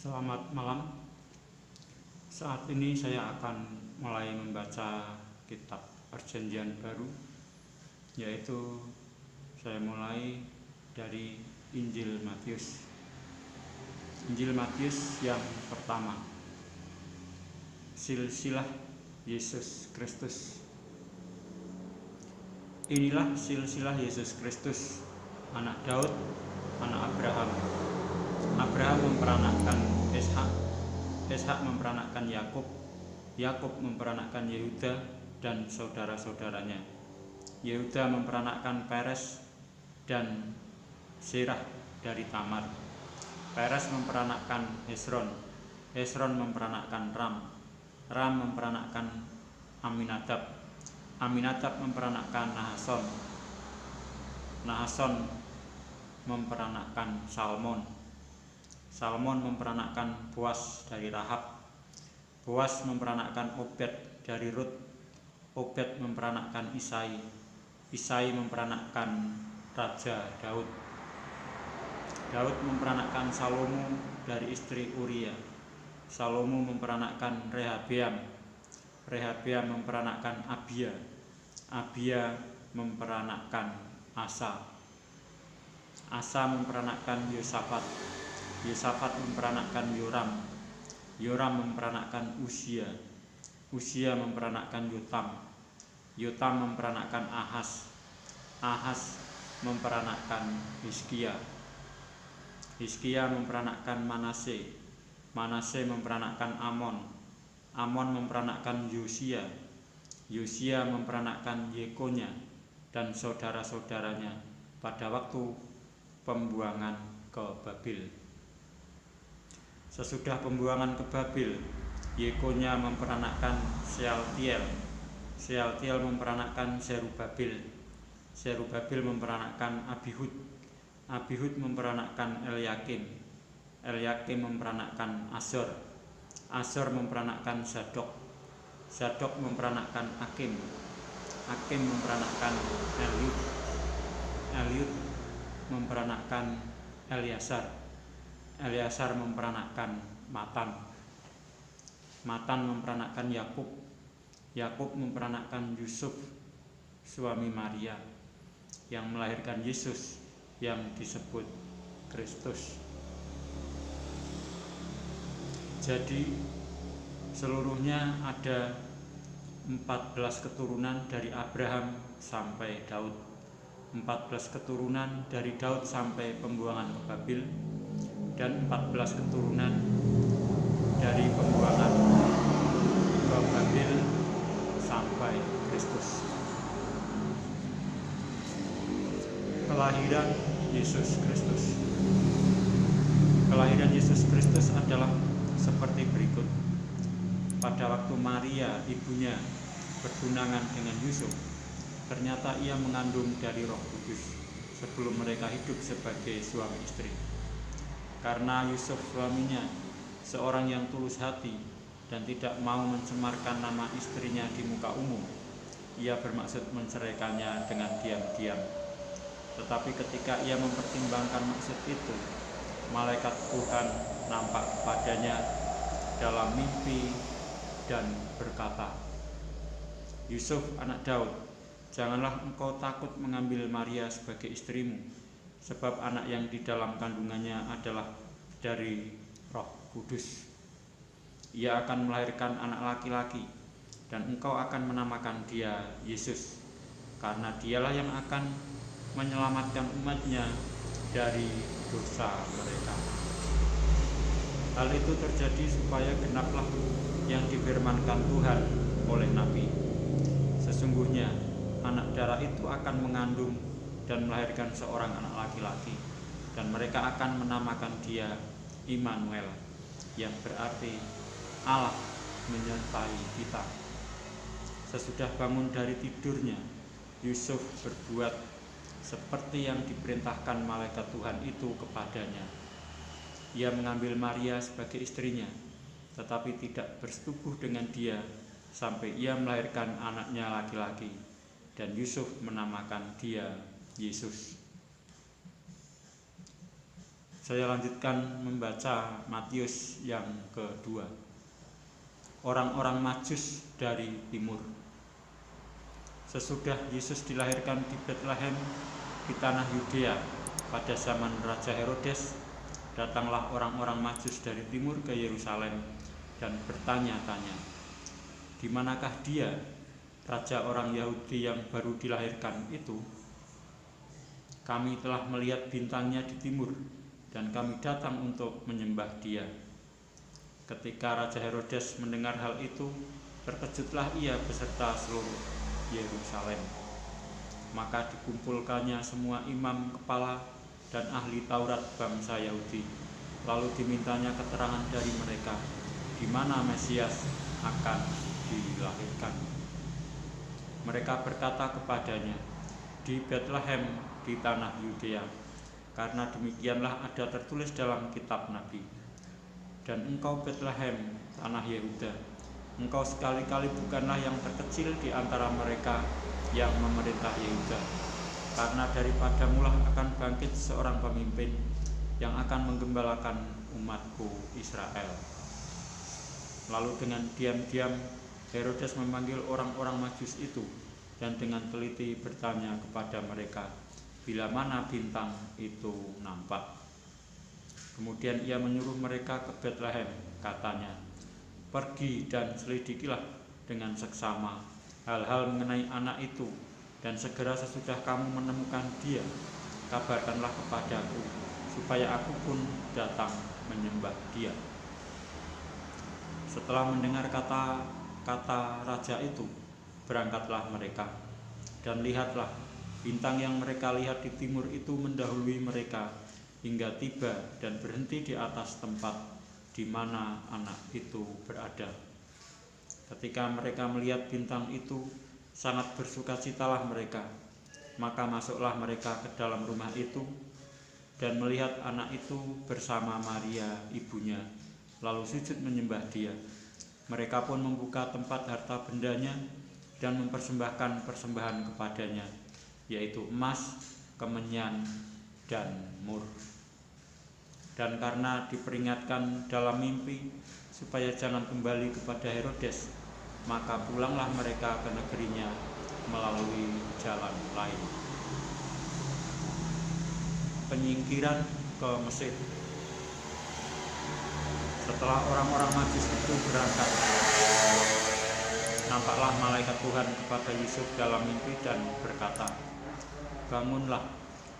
Selamat malam. Saat ini saya akan mulai membaca kitab Perjanjian Baru, yaitu saya mulai dari Injil Matius. Injil Matius yang pertama, silsilah Yesus Kristus. Inilah silsilah Yesus Kristus, anak Daud, anak Abraham. Abraham memperanakkan Ishak, Ishak memperanakkan Yakub, Yakub memperanakkan Yehuda dan saudara-saudaranya. Yehuda memperanakkan Peres dan Zerah dari Tamar. Peres memperanakkan Hesron, Hesron memperanakkan Ram, Ram memperanakkan Aminadab, Aminadab memperanakkan Nahason, Nahason memperanakkan Salmon, Salmon memperanakkan Boas dari Rahab, Boas memperanakkan Obed dari Rut, Obed memperanakkan Isai, Isai memperanakkan Raja Daud, Daud memperanakkan Salomo dari istri Uria, Salomo memperanakkan Rehabeam, Rehabeam memperanakkan Abia, Abia memperanakkan Asa, Asa memperanakkan Yosafat, Yosafat memperanakkan Yoram, Yoram memperanakkan Uzia, Uzia memperanakkan Yotam, Yotam memperanakkan Ahas, Ahas memperanakkan Hizkia, Hizkia memperanakkan Manase, Manase memperanakkan Amon, Amon memperanakkan Yosia, Yosia memperanakkan Yekonya dan saudara-saudaranya pada waktu pembuangan ke Babil. Sesudah pembuangan ke Babil, Yekonya memperanakkan Sealtiel, Sealtiel memperanakkan Zerubabil, Zerubabil memperanakkan Abihud, Abihud memperanakkan Elyakim, Elyakim memperanakkan Azor, Azor memperanakkan Zadok, Zadok memperanakkan Akim, Akim memperanakkan Eliud, Eliud memperanakkan Eleazar, Eleazar memperanakkan Matan, Matan memperanakkan Yakub, Yakub memperanakkan Yusuf suami Maria yang melahirkan Yesus yang disebut Kristus. Jadi seluruhnya ada 14 keturunan dari Abraham sampai Daud, 14 keturunan dari Daud sampai pembuangan ke Babil, dan 14 keturunan dari pembuangan ke Babil sampai Kristus. Kelahiran Yesus Kristus. Kelahiran Yesus Kristus adalah seperti berikut. Pada waktu Maria, ibunya, bertunangan dengan Yusuf, ternyata ia mengandung dari Roh Kudus sebelum mereka hidup sebagai suami istri. Karena Yusuf suaminya seorang yang tulus hati dan tidak mau mencemarkan nama istrinya di muka umum, ia bermaksud menceraikannya dengan diam-diam. Tetapi ketika ia mempertimbangkan maksud itu, malaikat Tuhan nampak kepadanya dalam mimpi dan berkata, "Yusuf anak Daud, janganlah engkau takut mengambil Maria sebagai istrimu, sebab anak yang di dalam kandungannya adalah dari Roh Kudus. Ia akan melahirkan anak laki-laki, dan engkau akan menamakan dia Yesus, karena dialah yang akan menyelamatkan umatnya dari dosa mereka." Hal itu terjadi supaya genaplah yang difirmankan Tuhan oleh Nabi, "Sesungguhnya anak darah itu akan mengandung dan melahirkan seorang anak laki-laki, dan mereka akan menamakan dia Immanuel," yang berarti Allah menyertai kita. Sesudah bangun dari tidurnya, Yusuf berbuat seperti yang diperintahkan malaikat Tuhan itu kepadanya. Ia mengambil Maria sebagai istrinya, tetapi tidak bersetubuh dengan dia sampai ia melahirkan anaknya laki-laki, dan Yusuf menamakan dia Yesus. Saya lanjutkan membaca Matius yang kedua. Orang-orang Majus dari timur. Sesudah Yesus dilahirkan di Betlehem di tanah Yudea pada zaman Raja Herodes, datanglah orang-orang Majus dari timur ke Yerusalem dan bertanya-tanya, "Di manakah dia, raja orang Yahudi yang baru dilahirkan itu? Kami telah melihat bintangnya di timur dan kami datang untuk menyembah dia." Ketika Raja Herodes mendengar hal itu, terkejutlah ia beserta seluruh Yerusalem. Maka dikumpulkannya semua imam kepala dan ahli Taurat bangsa Yahudi. Lalu dimintanya keterangan dari mereka di mana Mesias akan dilahirkan. Mereka berkata kepadanya, "Di Betlehem di tanah Yudea, karena demikianlah ada tertulis dalam kitab Nabi. Dan engkau Betlehem, tanah Yehuda, engkau sekali-kali bukanlah yang terkecil di antara mereka yang memerintah Yehuda, karena daripadamulah akan bangkit seorang pemimpin yang akan menggembalakan umatku Israel." Lalu dengan diam-diam Herodes memanggil orang-orang Majus itu dan dengan teliti bertanya kepada mereka bila mana bintang itu nampak. Kemudian ia menyuruh mereka ke Betlehem, katanya, "Pergi dan selidikilah dengan seksama hal-hal mengenai anak itu, dan segera sesudah kamu menemukan dia, kabarkanlah kepadaku, supaya aku pun datang menyembah dia." Setelah mendengar kata-kata raja itu, berangkatlah mereka, dan lihatlah, bintang yang mereka lihat di timur itu mendahului mereka hingga tiba dan berhenti di atas tempat di mana anak itu berada. Ketika mereka melihat bintang itu, sangat bersukacitalah mereka. Maka masuklah mereka ke dalam rumah itu dan melihat anak itu bersama Maria ibunya, lalu sujud menyembah dia. Mereka pun membuka tempat harta bendanya dan mempersembahkan persembahan kepadanya, yaitu emas, kemenyan, dan mur. Dan karena diperingatkan dalam mimpi supaya jangan kembali kepada Herodes, maka pulanglah mereka ke negerinya melalui jalan lain. Penyingkiran ke Mesir. Setelah orang-orang Majus itu berangkat, nampaklah malaikat Tuhan kepada Yusuf dalam mimpi dan berkata, "Bangunlah,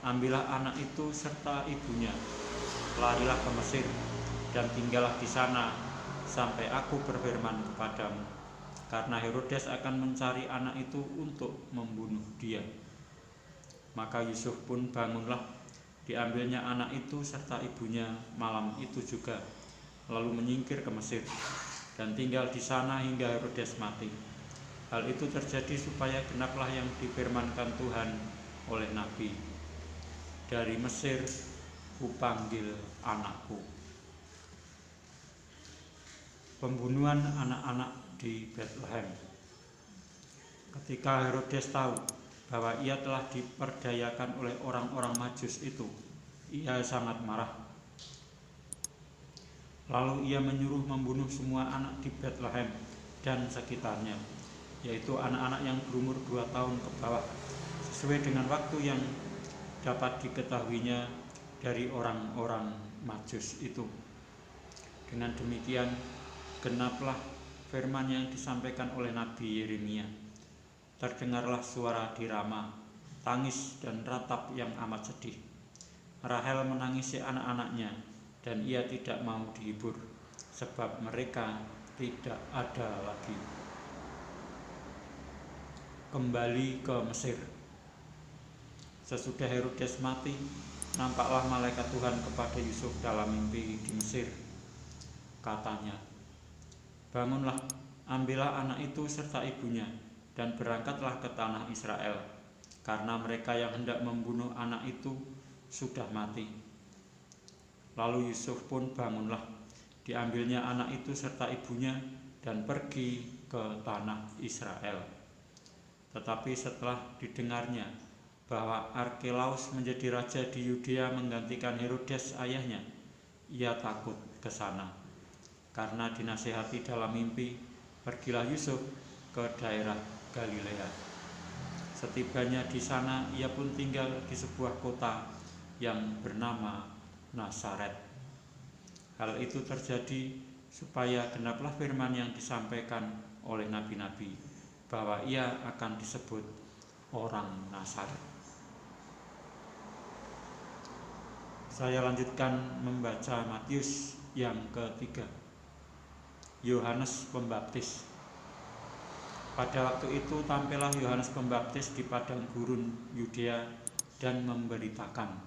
ambillah anak itu serta ibunya, larilah ke Mesir dan tinggallah di sana sampai aku berfirman kepadamu, karena Herodes akan mencari anak itu untuk membunuh dia." Maka Yusuf pun bangunlah, diambilnya anak itu serta ibunya malam itu juga, lalu menyingkir ke Mesir dan tinggal di sana hingga Herodes mati. Hal itu terjadi supaya genaplah yang difirmankan Tuhan oleh nabi, "Dari Mesir kupanggil anakku." Pembunuhan anak-anak di Betlehem. Ketika Herodes tahu bahwa ia telah diperdayakan oleh orang-orang Majus itu, ia sangat marah. Lalu ia menyuruh membunuh semua anak di Betlehem dan sekitarnya, yaitu anak-anak yang berumur 2 tahun ke bawah, sesuai dengan waktu yang dapat diketahuinya dari orang-orang Majus itu. Dengan demikian genaplah firman yang disampaikan oleh Nabi Yeremia. Terdengarlah suara di Rama, tangis dan ratap yang amat sedih. Rahel menangisi anak-anaknya, dan ia tidak mau dihibur, sebab mereka tidak ada lagi. Kembali ke Mesir. Sesudah Herodes mati, nampaklah malaikat Tuhan kepada Yusuf dalam mimpi di Mesir. Katanya, "Bangunlah, ambillah anak itu serta ibunya, dan berangkatlah ke tanah Israel, karena mereka yang hendak membunuh anak itu sudah mati." Lalu Yusuf pun bangunlah, diambilnya anak itu serta ibunya, dan pergi ke tanah Israel. Tetapi setelah didengarnya bahwa Arkelaus menjadi raja di Yudea menggantikan Herodes ayahnya, ia takut ke sana. Karena dinasihati dalam mimpi, pergilah Yusuf ke daerah Galilea. Setibanya di sana, ia pun tinggal di sebuah kota yang bernama Nazaret. Hal itu terjadi supaya genaplah firman yang disampaikan oleh nabi-nabi, bahwa ia akan disebut orang Nazaret. Saya lanjutkan membaca Matius yang ketiga. Yohanes Pembaptis. Pada waktu itu tampillah Yohanes Pembaptis di padang gurun Yudea dan memberitakan,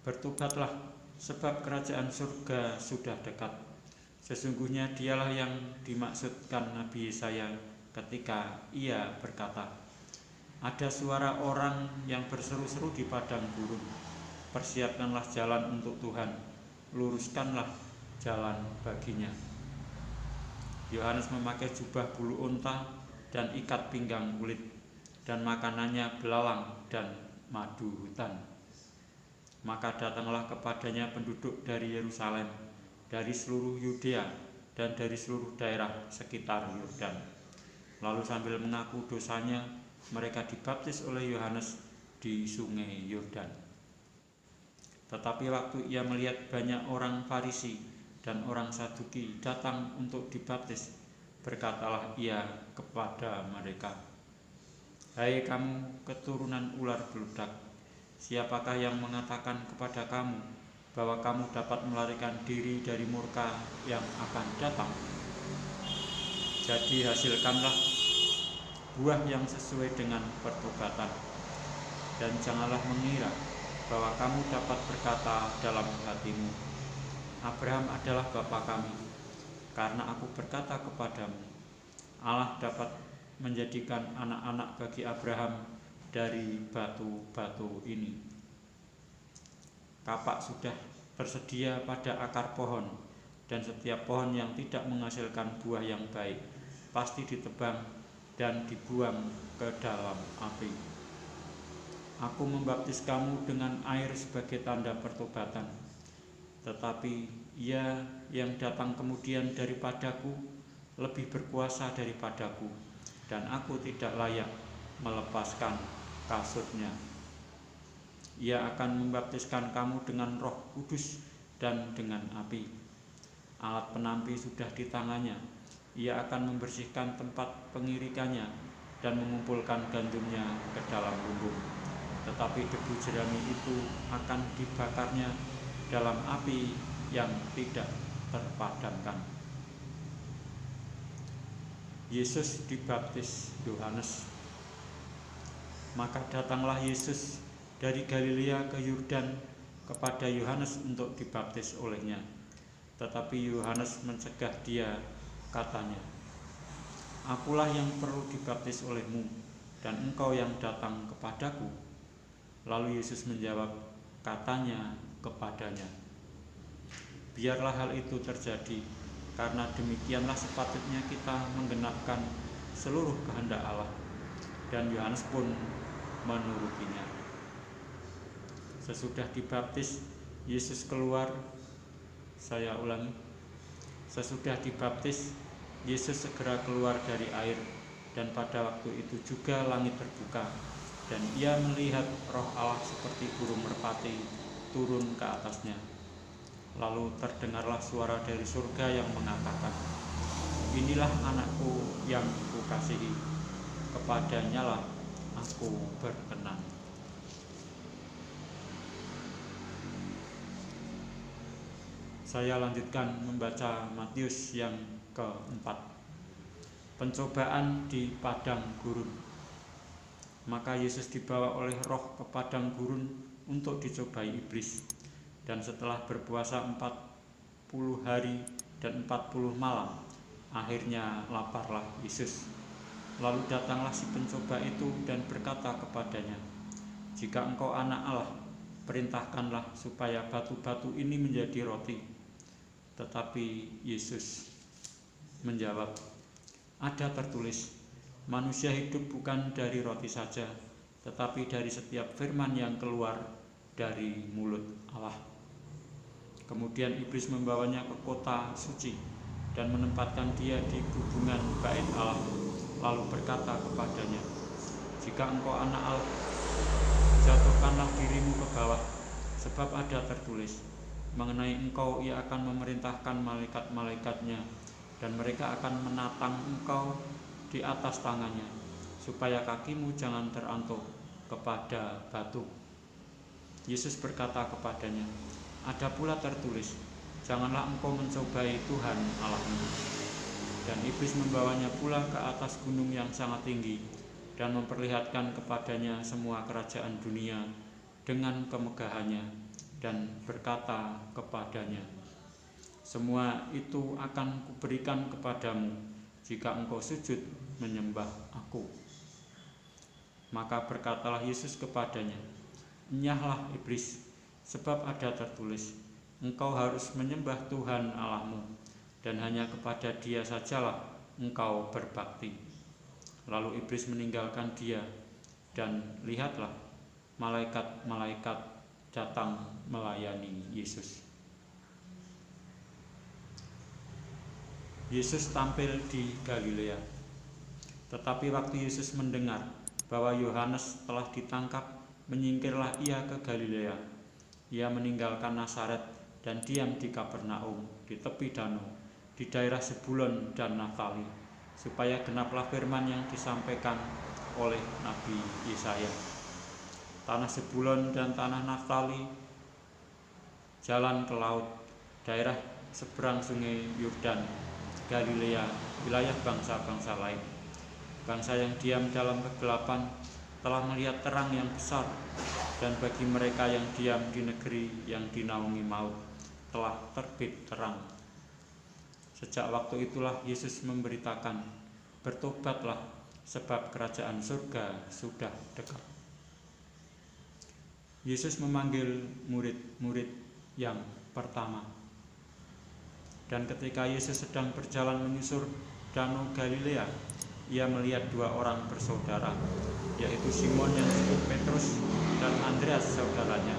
bertobatlah, sebab kerajaan surga sudah dekat. Sesungguhnya dialah yang dimaksudkan Nabi Yesaya ketika ia berkata, ada suara orang yang berseru-seru di padang gurun, persiapkanlah jalan untuk Tuhan, luruskanlah jalan baginya. Yohanes memakai jubah bulu unta dan ikat pinggang kulit, dan makanannya belalang dan madu hutan. Maka datanglah kepadanya penduduk dari Yerusalem, dari seluruh Yudea, dan dari seluruh daerah sekitar Yordan. Lalu sambil mengaku dosanya, mereka dibaptis oleh Yohanes di sungai Yordan. Tetapi waktu ia melihat banyak orang Farisi dan orang Saduki datang untuk dibaptis, berkatalah ia kepada mereka, hai kamu keturunan ular beludak, siapakah yang mengatakan kepada kamu bahwa kamu dapat melarikan diri dari murka yang akan datang? Jadi hasilkanlah buah yang sesuai dengan pertobatan, dan janganlah mengira bahwa kamu dapat berkata dalam hatimu, Abraham adalah bapa kami. Karena aku berkata kepadamu, Allah dapat menjadikan anak-anak bagi Abraham dari batu-batu ini. Kapak sudah tersedia pada akar pohon, dan setiap pohon yang tidak menghasilkan buah yang baik pasti ditebang dan dibuang ke dalam api. Aku membaptis kamu dengan air sebagai tanda pertobatan, tetapi ia yang datang kemudian daripadaku lebih berkuasa daripadaku, dan aku tidak layak melepaskan kasutnya. Ia akan membaptiskan kamu dengan Roh Kudus dan dengan api. Alat penampi sudah di tangannya. Ia akan membersihkan tempat pengirikannya dan mengumpulkan gandumnya ke dalam lumbung. Tetapi debu jerami itu akan dibakarnya dalam api yang tidak terpadamkan. Yesus dibaptis Yohanes. Maka datanglah Yesus dari Galilea ke Yordan kepada Yohanes untuk dibaptis olehnya. Tetapi Yohanes mencegah dia, katanya, akulah yang perlu dibaptis olehmu, dan engkau yang datang kepadaku. Lalu Yesus menjawab, katanya kepadanya, biarlah hal itu terjadi, karena demikianlah sepatutnya kita menggenapkan seluruh kehendak Allah. Dan Yohanes pun menurutinya. Sesudah dibaptis, Yesus keluar. Saya ulangi. Sesudah dibaptis, Yesus segera keluar dari air, dan pada waktu itu juga langit terbuka, dan ia melihat Roh Allah seperti burung merpati turun ke atasnya. Lalu terdengarlah suara dari surga yang mengatakan, inilah anakku yang kukasihi, kepadanya lah aku berkenan. Saya lanjutkan membaca Matius yang keempat. Pencobaan di padang gurun. Maka Yesus dibawa oleh Roh ke padang gurun untuk dicobai iblis. Dan setelah berpuasa 40 hari dan 40 malam, akhirnya laparlah Yesus. Lalu datanglah si pencoba itu dan berkata kepadanya, jika engkau anak Allah, perintahkanlah supaya batu-batu ini menjadi roti. Tetapi Yesus menjawab, ada tertulis, manusia hidup bukan dari roti saja, tetapi dari setiap firman yang keluar dari mulut Allah. Kemudian iblis membawanya ke kota suci dan menempatkan dia di gubungan bait Allah, lalu berkata kepadanya, "Jika engkau anak Allah, jatuhkanlah dirimu ke bawah, sebab ada tertulis, mengenai engkau ia akan memerintahkan malaikat-malaikatnya, dan mereka akan menatang engkau di atas tangannya, supaya kakimu jangan terantuk kepada batu." Yesus berkata kepadanya, "Ada pula tertulis, janganlah engkau mencobai Tuhan Allahmu." Dan iblis membawanya pula ke atas gunung yang sangat tinggi dan memperlihatkan kepadanya semua kerajaan dunia dengan kemegahannya, dan berkata kepadanya, "Semua itu akan kuberikan kepadamu jika engkau sujud menyembah aku." Maka berkatalah Yesus kepadanya, "Enyahlah iblis, sebab ada tertulis, engkau harus menyembah Tuhan Allahmu, dan hanya kepada Dia sajalah engkau berbakti." Lalu iblis meninggalkan dia, dan lihatlah, malaikat-malaikat datang melayani Yesus. Yesus tampil di Galilea. Tetapi waktu Yesus mendengar bahwa Yohanes telah ditangkap, menyingkirlah ia ke Galilea. Ia meninggalkan Nazaret dan diam di Kapernaum di tepi danau, di daerah Zebulon dan Naftali, supaya genaplah firman yang disampaikan oleh Nabi Yesaya. Tanah Zebulon dan tanah Naftali, jalan ke laut, daerah seberang sungai Yordan, Galilea, wilayah bangsa-bangsa lain. Bangsa yang diam dalam kegelapan telah melihat terang yang besar, dan bagi mereka yang diam di negeri yang dinaungi maut telah terbit terang. Sejak waktu itulah Yesus memberitakan, "Bertobatlah, sebab kerajaan surga sudah dekat." Yesus memanggil murid-murid yang pertama. Dan ketika Yesus sedang berjalan menyusur danau Galilea, ia melihat dua orang bersaudara, yaitu Simon yang disebut Petrus dan Andreas saudaranya.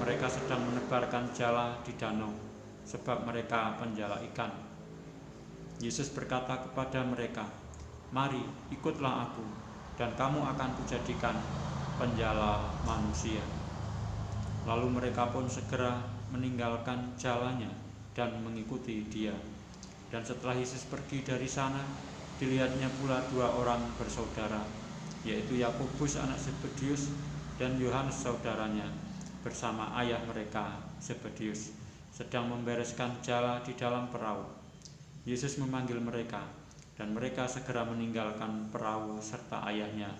Mereka sedang menebarkan jala di danau, sebab mereka penjala ikan. Yesus berkata kepada mereka, "Mari, ikutlah aku, dan kamu akan kujadikan penjala manusia." Lalu mereka pun segera meninggalkan jalanya dan mengikuti dia. Dan setelah Yesus pergi dari sana, dilihatnya pula dua orang bersaudara, yaitu Yakobus anak Zebedius dan Yohanes saudaranya, bersama ayah mereka Zebedius, sedang membereskan jala di dalam perahu. Yesus memanggil mereka, dan mereka segera meninggalkan perahu serta ayahnya,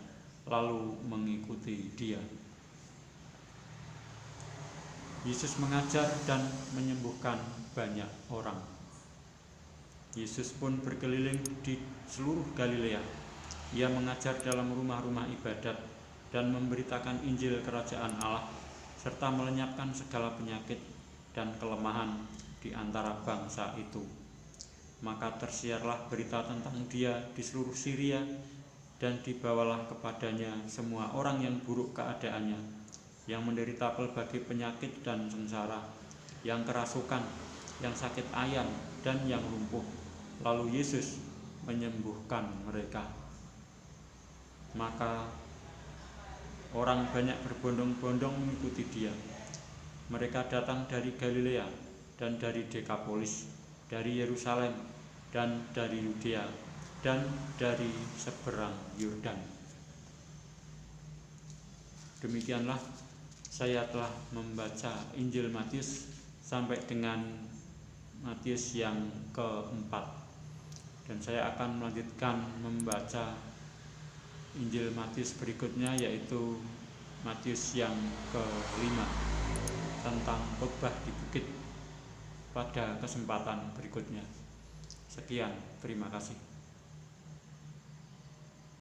lalu mengikuti dia. Yesus mengajar dan menyembuhkan banyak orang. Yesus pun berkeliling di seluruh Galilea. Ia mengajar dalam rumah-rumah ibadat dan memberitakan Injil Kerajaan Allah, serta melenyapkan segala penyakit dan kelemahan di antara bangsa itu. Maka tersiarlah berita tentang dia di seluruh Syria, dan dibawalah kepadanya semua orang yang buruk keadaannya, yang menderita berbagai penyakit dan sengsara, yang kerasukan, yang sakit ayan, dan yang lumpuh. Lalu Yesus menyembuhkan mereka. Maka orang banyak berbondong-bondong mengikuti dia. Mereka datang dari Galilea dan dari Dekapolis, dari Yerusalem dan dari Yudea dan dari seberang Yordan. Demikianlah saya telah membaca Injil Matius sampai dengan Matius yang keempat. Dan saya akan melanjutkan membaca Injil Matius berikutnya, yaitu Matius yang kelima, tentang khotbah di bukit pada kesempatan berikutnya. Sekian, terima kasih.